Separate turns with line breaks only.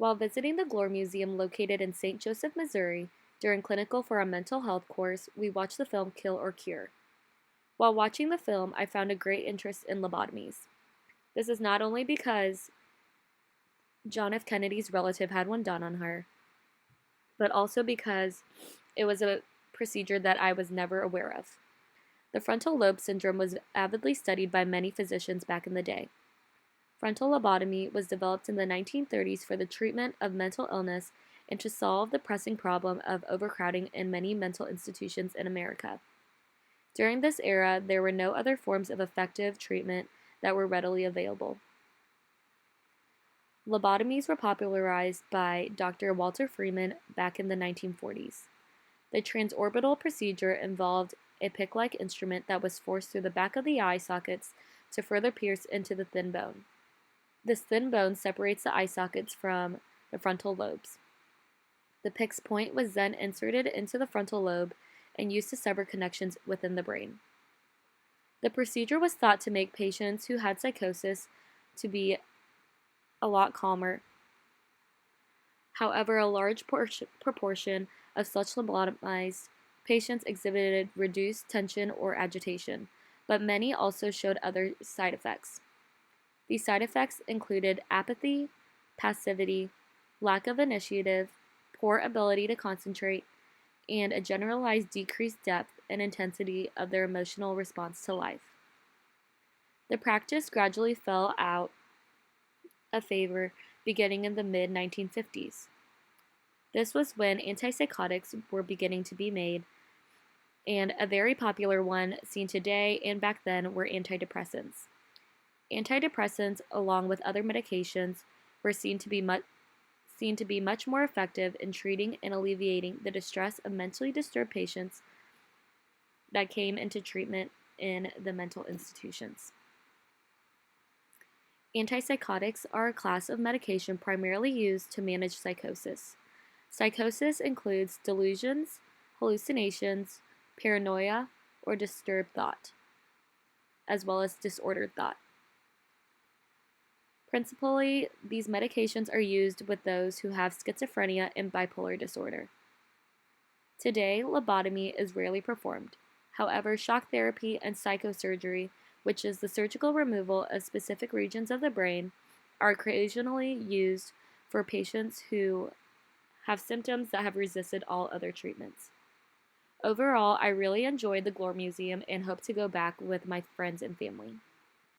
While visiting the Glore Museum located in St. Joseph, Missouri, during clinical for a mental health course, we watched the film Kill or Cure. While watching the film, I found a great interest in lobotomies. This is not only because John F. Kennedy's relative had one done on her, but also because it was a procedure that I was never aware of. The frontal lobe syndrome was avidly studied by many physicians back in the day. Frontal lobotomy was developed in the 1930s for the treatment of mental illness and to solve the pressing problem of overcrowding in many mental institutions in America. During this era, there were no other forms of effective treatment that were readily available. Lobotomies were popularized by Dr. Walter Freeman back in the 1940s. The transorbital procedure involved a pick-like instrument that was forced through the back of the eye sockets to further pierce into the thin bone. This thin bone separates the eye sockets from the frontal lobes. The pick's point was then inserted into the frontal lobe and used to sever connections within the brain. The procedure was thought to make patients who had psychosis to be a lot calmer. However, a large proportion of such lobotomized patients exhibited reduced tension or agitation, but many also showed other side effects. These side effects included apathy, passivity, lack of initiative, poor ability to concentrate, and a generalized decreased depth and intensity of their emotional response to life. The practice gradually fell out of favor beginning in the mid-1950s. This was when antipsychotics were beginning to be made, and a very popular one seen today and back then were antidepressants. Antidepressants, along with other medications, were seen to be much more effective in treating and alleviating the distress of mentally disturbed patients that came into treatment in the mental institutions. Antipsychotics are a class of medication primarily used to manage psychosis. Psychosis includes delusions, hallucinations, paranoia, or disturbed thought, as well as disordered thought. Principally, these medications are used with those who have schizophrenia and bipolar disorder. Today, lobotomy is rarely performed. However, shock therapy and psychosurgery, which is the surgical removal of specific regions of the brain, are occasionally used for patients who have symptoms that have resisted all other treatments. Overall, I really enjoyed the Glore Museum and hope to go back with my friends and family.